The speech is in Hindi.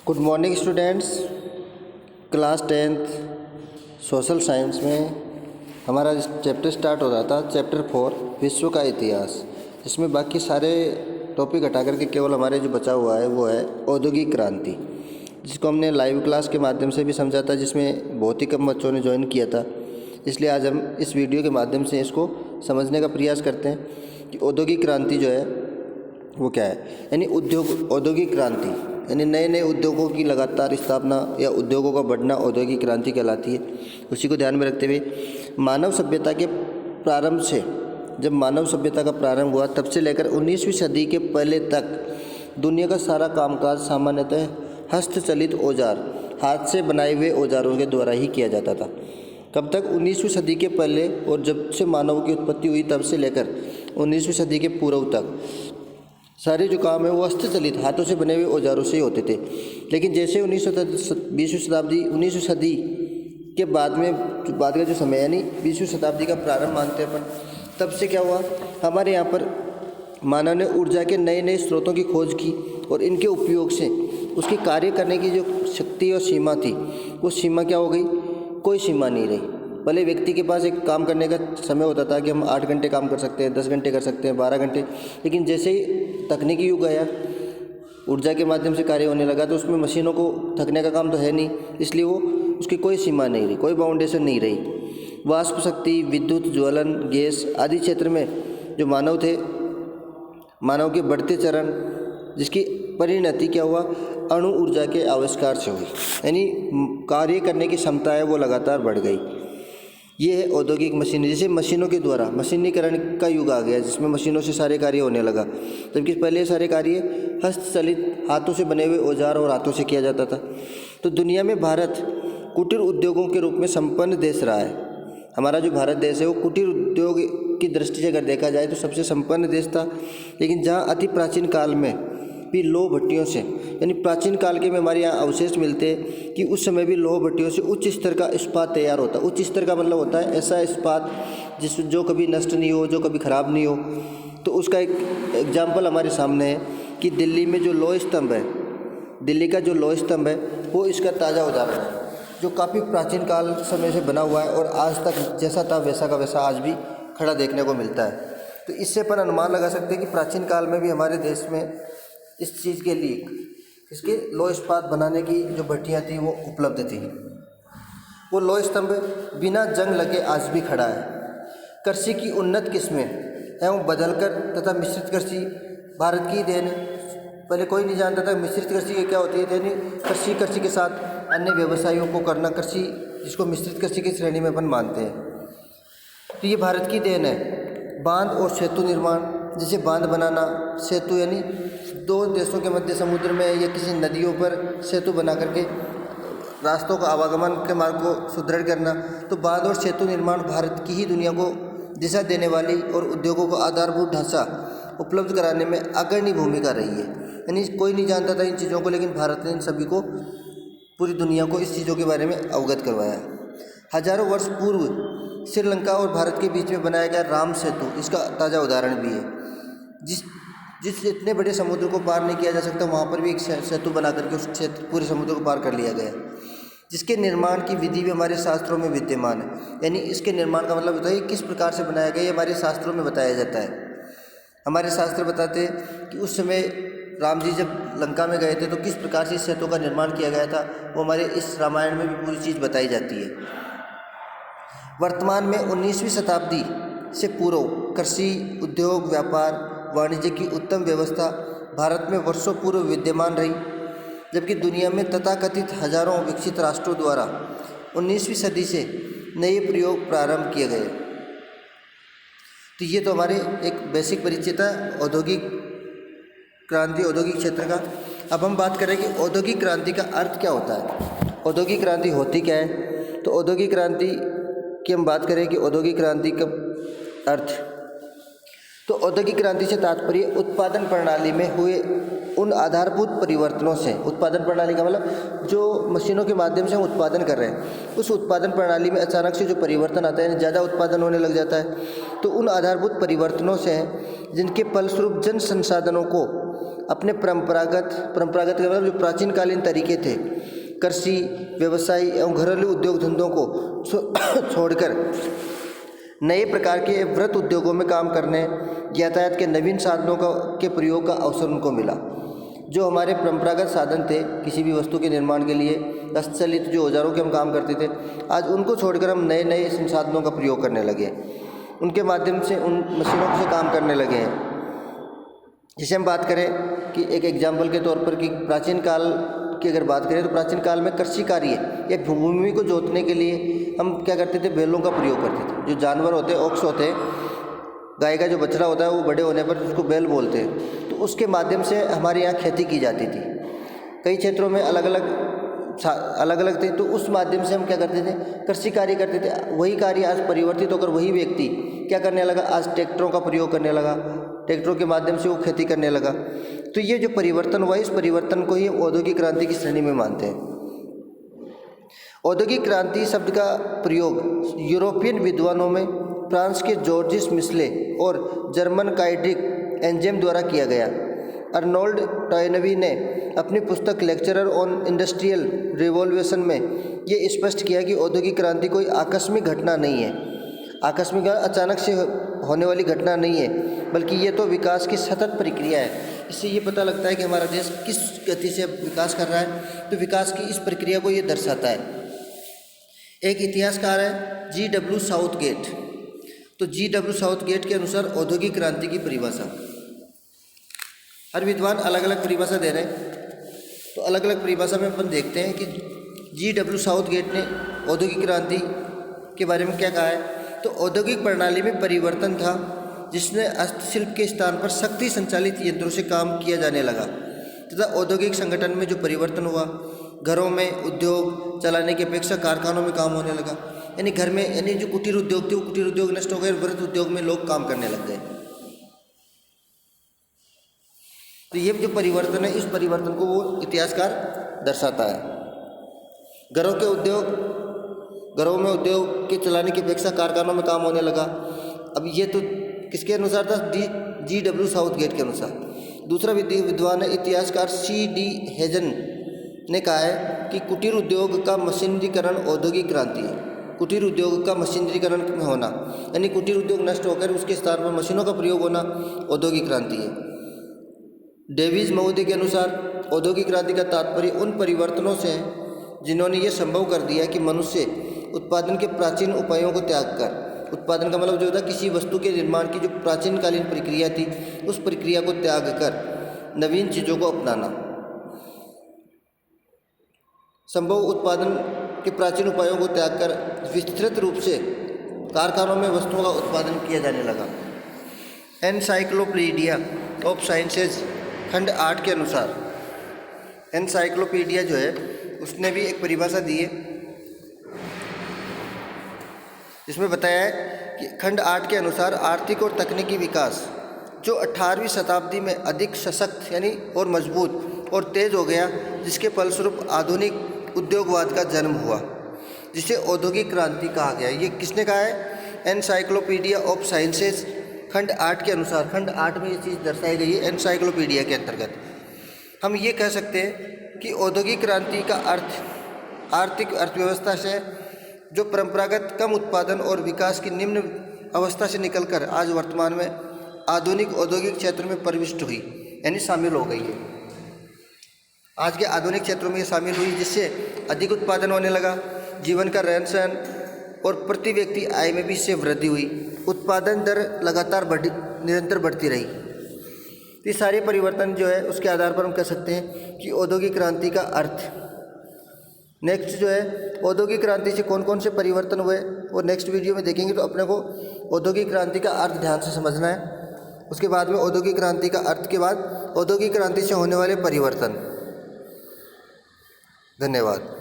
Good morning students. Class 10th social science में हमारा चैप्टर स्टार्ट हो रहा था, चैप्टर 4 विश्व का इतिहास। इसमें बाकी सारे टॉपिक हटा करके केवल हमारे जो बचा हुआ है वो है औद्योगिक क्रांति, जिसको हमने लाइव क्लास के माध्यम से भी समझा था, जिसमें बहुत ही कम बच्चों ने ज्वाइन किया था। इसलिए आज हम इस वीडियो के माध्यम से इसको समझने का प्रयास करते हैं कि औद्योगिक क्रांति जो है वो क्या है। यानी औद्योगिक क्रांति यानी नए नए उद्योगों की लगातार स्थापना या उद्योगों का बढ़ना औद्योगिक क्रांति कहलाती है। उसी को ध्यान में रखते हुए मानव सभ्यता के प्रारंभ से, जब मानव सभ्यता का प्रारंभ हुआ तब से लेकर 19वीं सदी के पहले तक दुनिया का सारा कामकाज सामान्यतः हस्तचलित औजार, हाथ से बनाए हुए औजारों के द्वारा ही किया जाता था। कब तक? 19वीं सदी के पहले, और जब से मानव की उत्पत्ति हुई तब से लेकर 19वीं सदी के पूर्व तक सारे जो काम है वो हस्तचलित, हाथों से बने हुए औजारों से ही होते थे। लेकिन जैसे 19वीं सदी के बाद का जो समय यानी 20वीं शताब्दी का प्रारंभ मानते हैं अपन, तब से क्या हुआ, हमारे यहाँ पर मानव ने ऊर्जा के नए नए स्रोतों की खोज की और इनके उपयोग से उसके कार्य करने की जो शक्ति और सीमा थी, वो सीमा क्या हो गई? कोई सीमा नहीं रही। भले व्यक्ति के पास एक काम करने का समय होता था कि हम 8 घंटे काम कर सकते हैं, 10 घंटे कर सकते हैं, 12 घंटे, लेकिन जैसे ही तकनीकी युग आया, ऊर्जा के माध्यम से कार्य होने लगा, तो उसमें मशीनों को थकने का काम तो है नहीं, इसलिए वो उसकी कोई सीमा नहीं रही, कोई बाउंडेशन नहीं रही। वाष्प शक्ति, विद्युत, ज्वलन, गैस आदि क्षेत्र में जो मानव थे, मानव के बढ़ते चरण, जिसकी परिणति क्या हुआ? अणु ऊर्जा के आविष्कार से हुई। यानी कार्य करने की क्षमता है वो लगातार बढ़ गई। ये है औद्योगिक मशीन। जैसे मशीनों के द्वारा मशीनीकरण का युग आ गया, जिसमें मशीनों से सारे कार्य होने लगा, जबकि पहले सारे कार्य हस्तचलित, हाथों से बने हुए औजार और हाथों से किया जाता था। तो दुनिया में भारत कुटीर उद्योगों के रूप में संपन्न देश रहा है। हमारा जो भारत देश है वो कुटीर उद्योग की दृष्टि से अगर देखा जाए तो सबसे संपन्न देश था। लेकिन जहाँ अति प्राचीन काल में भी लौह भट्टियों से, यानी प्राचीन काल के में हमारे यहाँ अवशेष मिलते हैं कि उस समय भी लौह भट्टियों से उच्च स्तर का इस्पात तैयार होता। उच्च स्तर का मतलब होता है ऐसा इस्पात जो कभी नष्ट नहीं हो, जो कभी ख़राब नहीं हो। तो उसका एक एग्जाम्पल हमारे सामने है कि दिल्ली में जो लौह स्तंभ है, दिल्ली का जो लौह स्तंभ है वो इसका ताज़ा उदाहरण है, जो काफ़ी प्राचीन काल समय से बना हुआ है और आज तक जैसा था वैसा का वैसा आज भी खड़ा देखने को मिलता है। तो इससे अपन अनुमान लगा सकते हैं कि प्राचीन काल में भी हमारे देश में इस चीज़ के लिए, इसके लौह इस्पात बनाने की जो भट्टियाँ थी वो उपलब्ध थी। वो लौह स्तंभ बिना जंग लगे आज भी खड़ा है। कृषि की उन्नत किस्में एवं बदलकर तथा मिश्रित कृषि भारत की देन है। पहले कोई नहीं जानता था मिश्रित कृषि क्या होती है, यानी कृषि के साथ अन्य व्यवसायों को करना, कृषि जिसको मिश्रित कृषि की श्रेणी में अपन मानते हैं। तो ये भारत की देन है। बांध और सेतु निर्माण, जैसे बांध बनाना, सेतु यानी दो देशों के मध्य समुद्र में या किसी नदियों पर सेतु बना करके रास्तों का आवागमन के मार्ग को सुदृढ़ करना। तो बांध और सेतु निर्माण भारत की ही दुनिया को दिशा देने वाली और उद्योगों को आधारभूत ढांचा उपलब्ध कराने में अग्रणी भूमिका रही है। यानी कोई नहीं जानता था इन चीज़ों को, लेकिन भारत ने इन सभी को, पूरी दुनिया को इस चीज़ों के बारे में अवगत करवाया। हजारों वर्ष पूर्व श्रीलंका और भारत के बीच में बनाया गया राम सेतु इसका ताज़ा उदाहरण भी है। जिस इतने बड़े समुद्र को पार नहीं किया जा सकता, वहाँ पर भी एक सेतु बना करके उस क्षेत्र पूरे समुद्र को पार कर लिया गया, जिसके निर्माण की विधि भी हमारे शास्त्रों में विद्यमान है। यानी इसके निर्माण का मतलब होता है किस प्रकार से बनाया गया, ये हमारे शास्त्रों में बताया जाता है। हमारे शास्त्र बताते हैं कि उस समय राम जी जब लंका में गए थे तो किस प्रकार से इस सेतु का निर्माण किया गया था, वो हमारे इस रामायण में भी पूरी चीज़ बताई जाती है। वर्तमान में 19वीं शताब्दी से पूर्व कृषि, उद्योग, व्यापार, वाणिज्य की उत्तम व्यवस्था भारत में वर्षों पूर्व विद्यमान रही, जबकि दुनिया में तथाकथित हजारों विकसित राष्ट्रों द्वारा 19वीं सदी से नए प्रयोग प्रारंभ किए गए। तो ये तो हमारे एक बेसिक परिचय था औद्योगिक क्रांति, औद्योगिक क्षेत्र का। अब हम बात करें कि औद्योगिक क्रांति का अर्थ क्या होता है, औद्योगिक क्रांति होती क्या है। तो औद्योगिक क्रांति की हम बात करें कि औद्योगिक क्रांति का अर्थ, तो औद्योगिक क्रांति से तात्पर्य उत्पादन प्रणाली में हुए उन आधारभूत परिवर्तनों से। उत्पादन प्रणाली का मतलब जो मशीनों के माध्यम से हम उत्पादन कर रहे हैं, उस उत्पादन प्रणाली में अचानक से जो परिवर्तन आता है, यानी ज़्यादा उत्पादन होने लग जाता है, तो उन आधारभूत परिवर्तनों से हैं जिनके फलस्वरूप जन संसाधनों को अपने परंपरागत का मतलब जो प्राचीनकालीन तरीके थे, कृषि, व्यवसाय एवं घरेलू उद्योग धंधों को छोड़कर नए प्रकार के वृहत उद्योगों में काम करने, यातायात के नवीन साधनों के प्रयोग का अवसर उनको मिला। जो हमारे परंपरागत साधन थे किसी भी वस्तु के निर्माण के लिए, हस्तचलित जो औजारों के हम काम करते थे, आज उनको छोड़कर हम नए नए संसाधनों का प्रयोग करने लगे, उनके माध्यम से उन मशीनों से काम करने लगे हैं। जैसे हम बात करें कि एक एग्जाम्पल के तौर पर कि प्राचीन काल की अगर बात करें तो प्राचीन काल में कृषि कार्य या भूमि को जोतने के लिए हम क्या करते थे, बैलों का प्रयोग करते थे। जो जानवर होते हैं, ऑक्स होते हैं, गाय का जो बछड़ा होता है, वो बड़े होने पर उसको बैल बोलते हैं, तो उसके माध्यम से हमारे यहाँ खेती की जाती थी। कई क्षेत्रों में अलग अलग थे, तो उस माध्यम से हम क्या करते थे, कृषि कार्य करते थे। वही कार्य आज परिवर्तित होकर वही व्यक्ति क्या करने लगा, आज ट्रैक्टरों का प्रयोग करने लगा, ट्रैक्टरों के माध्यम से वो खेती करने लगा। तो ये जो परिवर्तन हुआ, इस परिवर्तन को ही औद्योगिक क्रांति की श्रेणी में मानते हैं। औद्योगिक क्रांति शब्द का प्रयोग यूरोपियन विद्वानों में फ्रांस के जॉर्जिस मिशले और जर्मन काइड्रिक एंजेम द्वारा किया गया। अर्नोल्ड टॉयनबी ने अपनी पुस्तक लेक्चरर ऑन इंडस्ट्रियल रिवॉल्यूशन में ये स्पष्ट किया कि औद्योगिक क्रांति कोई आकस्मिक घटना नहीं है, आकस्मिक अचानक से होने वाली घटना नहीं है, बल्कि ये तो विकास की सतत प्रक्रिया है। इससे ये पता लगता है कि हमारा देश किस गति से विकास कर रहा है, तो विकास की इस प्रक्रिया को ये दर्शाता है। एक इतिहासकार है G.W. साउथगेट। तो G.W. साउथगेट के अनुसार औद्योगिक क्रांति की परिभाषा, हर विद्वान अलग अलग परिभाषा दे रहे हैं, तो अलग अलग परिभाषा में अपन देखते हैं कि G.W. साउथगेट ने औद्योगिक क्रांति के बारे में क्या कहा है। तो औद्योगिक प्रणाली में परिवर्तन था जिसने हस्तशिल्प के स्थान पर शक्ति संचालित यंत्रों से काम किया जाने लगा, तथा औद्योगिक संगठन में जो परिवर्तन हुआ, घरों में उद्योग चलाने की अपेक्षा कारखानों में काम होने लगा। यानी घर में, यानी जो कुटीर उद्योग थे वो कुटीर उद्योग नष्ट हो गए, वृहत उद्योग में लोग काम करने लग गए। तो ये जो परिवर्तन है, इस परिवर्तन को वो इतिहासकार दर्शाता है। घरों में उद्योग के चलाने की अपेक्षा कारखानों में काम होने लगा। अब ये तो किसके अनुसार था, G.W. साउथगेट के अनुसार। दूसरा विद्वान है इतिहासकार C.D. हेजन ने कहा है कि कुटीर उद्योग का मशीनरीकरण औद्योगिक क्रांति है। कुटीर उद्योग का मशीनरीकरण में होना, यानी कुटीर उद्योग नष्ट होकर उसके स्थान पर मशीनों का प्रयोग होना, औद्योगिक क्रांति है। डेविस महोदय के अनुसार औद्योगिक क्रांति का तात्पर्य उन परिवर्तनों से है जिन्होंने ये संभव कर दिया कि मनुष्य उत्पादन के प्राचीन उपायों को त्याग कर, उत्पादन का मतलब जो था किसी वस्तु के निर्माण की जो प्राचीनकालीन प्रक्रिया थी, उस प्रक्रिया को त्याग कर नवीन चीज़ों को अपनाना। संभव उत्पादन के प्राचीन उपायों को त्याग कर विस्तृत रूप से कारखानों में वस्तुओं का उत्पादन किया जाने लगा। एनसाइक्लोपीडिया ऑफ साइंसेज खंड 8 के अनुसार, एनसाइक्लोपीडिया जो है उसने भी एक परिभाषा दी है, जिसमें बताया है कि खंड 8 के अनुसार आर्थिक और तकनीकी विकास जो 18वीं शताब्दी में अधिक सशक्त यानी और मजबूत और तेज़ हो गया, जिसके फलस्वरूप आधुनिक उद्योगवाद का जन्म हुआ, जिसे औद्योगिक क्रांति कहा गया। ये किसने कहा है, एनसाइक्लोपीडिया ऑफ साइंसेज खंड 8 के अनुसार। खंड 8 में ये चीज़ दर्शाई गई है एनसाइक्लोपीडिया के अंतर्गत। हम ये कह सकते हैं कि औद्योगिक क्रांति का अर्थ आर्थिक अर्थव्यवस्था से जो परंपरागत कम उत्पादन और विकास की निम्न अवस्था से निकलकर आज वर्तमान में आधुनिक औद्योगिक क्षेत्र में प्रविष्ट हुई, यानी शामिल हो गई है। आज के आधुनिक क्षेत्रों में ये शामिल हुई, जिससे अधिक उत्पादन होने लगा, जीवन का रहन सहन और प्रति व्यक्ति आय में भी इससे वृद्धि हुई, उत्पादन दर लगातार निरंतर बढ़ती रही। ये सारे परिवर्तन जो है उसके आधार पर हम कह सकते हैं कि औद्योगिक क्रांति का अर्थ। नेक्स्ट जो है औद्योगिक क्रांति से कौन कौन से परिवर्तन हुए वो नेक्स्ट वीडियो में देखेंगे। तो अपने को औद्योगिक क्रांति का अर्थ ध्यान से समझना है। उसके बाद में औद्योगिक क्रांति का अर्थ के बाद औद्योगिक क्रांति से होने वाले परिवर्तन। धन्यवाद।